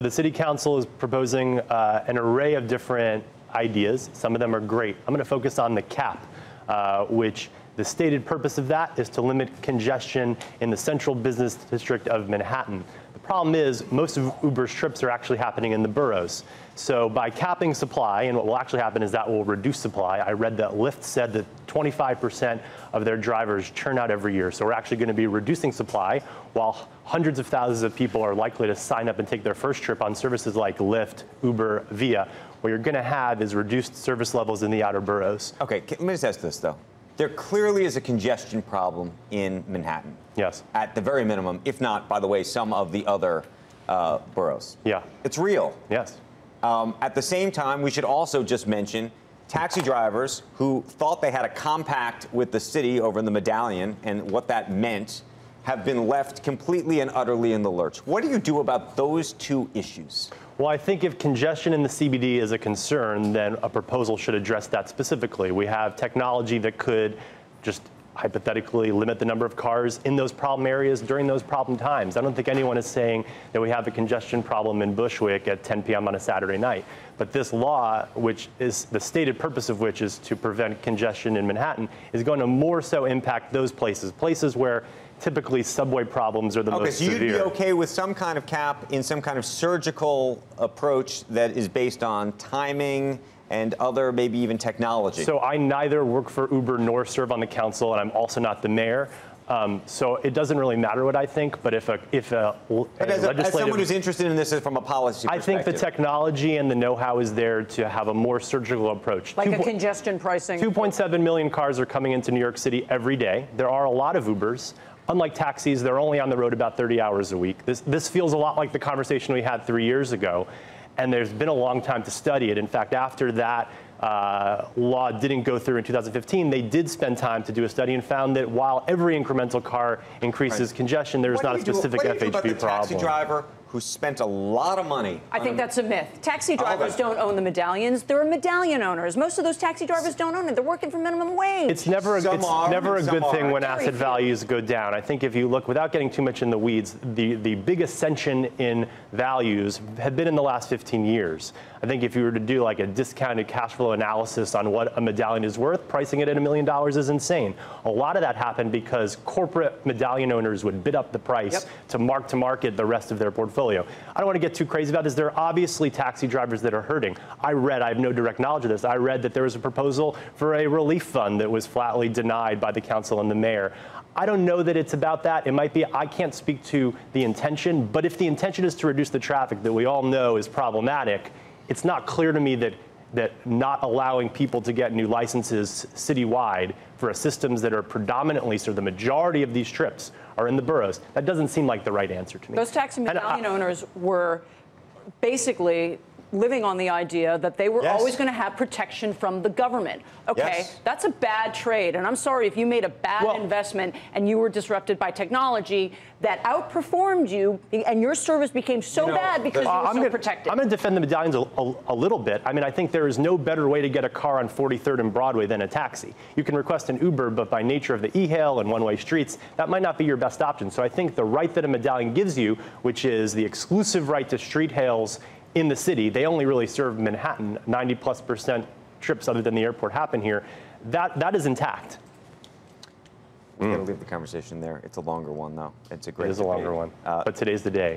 The City Council is proposing an array of different ideas. Some of them are great. I'm going to focus on the cap, which the stated purpose of that is to limit congestion in the central business district of Manhattan. The problem is most of Uber's trips are actually happening in the boroughs. So by capping supply, and what will actually happen is that will reduce supply. I read that Lyft said that 25% of their drivers churn out every year. So we're actually going to be reducing supply while hundreds of thousands of people are likely to sign up and take their first trip on services like Lyft, Uber, Via. What you're going to have is reduced service levels in the outer boroughs. Okay, let me just ask this, though. There clearly is a congestion problem in Manhattan. Yes. At the very minimum, if not, by the way, some of the other boroughs. Yeah. It's real. Yes. At the same time, we should also just mention taxi drivers who thought they had a compact with the city over in the Medallion and what that meant have been left completely and utterly in the lurch. What do you do about those two issues? Well, I think if congestion in the CBD is a concern, then a proposal should address that specifically. We have technology that could just hypothetically limit the number of cars in those problem areas during those problem times. I don't think anyone is saying that we have a congestion problem in Bushwick at 10 p.m. on a Saturday night. But this law, which is the stated purpose of which is to prevent congestion in Manhattan, is going to more so impact those places where typically subway problems are the most severe. Okay, so you'd be okay with some kind of cap in some kind of surgical approach that is based on timing and other, maybe even technology? So I neither work for Uber nor serve on the council, and I'm also not the mayor. So it doesn't really matter what I think, but as someone who's interested in this from a policy perspective, I think the technology and the know-how is there to have a more surgical approach. Like a congestion pricing. 2.7 million cars are coming into New York City every day. There are a lot of Ubers. Unlike taxis, they're only on the road about 30 hours a week. This feels a lot like the conversation we had 3 years ago, and there's been a long time to study it. In fact, after that law didn't go through in 2015, they did spend time to do a study and found that while every incremental car increases congestion, there's not a specific FHB problem. What do you do about the taxi driver who spent a lot of money? I think that's a myth. Taxi drivers don't own the medallions. There are medallion owners. Most of those taxi drivers don't own it. They're working for minimum wage. It's never a good thing when asset values go down. I think if you look, without getting too much in the weeds, the big ascension in values have been in the last 15 years. I think if you were to do like a discounted cash flow analysis on what a medallion is worth, pricing it at $1 million is insane. A lot of that happened because corporate medallion owners would bid up the price to market the rest of their portfolio. I don't want to get too crazy about this. There are obviously taxi drivers that are hurting. I have no direct knowledge of this. I read that there was a proposal for a relief fund that was flatly denied by the council and the mayor. I don't know that it's about that. It might be. I can't speak to the intention, but if the intention is to reduce the traffic that we all know is problematic, it's not clear to me that not allowing people to get new licenses citywide for systems that are predominantly, so the majority of these trips are in the boroughs, that doesn't seem like the right answer to me. Those taxi medallion owners were basically living on the idea that they were always going to have protection from the government. Okay, that's a bad trade. And I'm sorry if you made a bad investment and you were disrupted by technology that outperformed you and your service became so bad because you were so protected. I'm going to defend the medallions a little bit. I mean, I think there is no better way to get a car on 43rd and Broadway than a taxi. You can request an Uber, but by nature of the e-hail and one-way streets, that might not be your best option. So I think the right that a medallion gives you, which is the exclusive right to street hails in the city, they only really serve Manhattan. 90+% trips other than the airport happen here. That is intact. We're going to leave the conversation there. It's a longer one, though. It's a great debate. It is a longer one, but today's the day.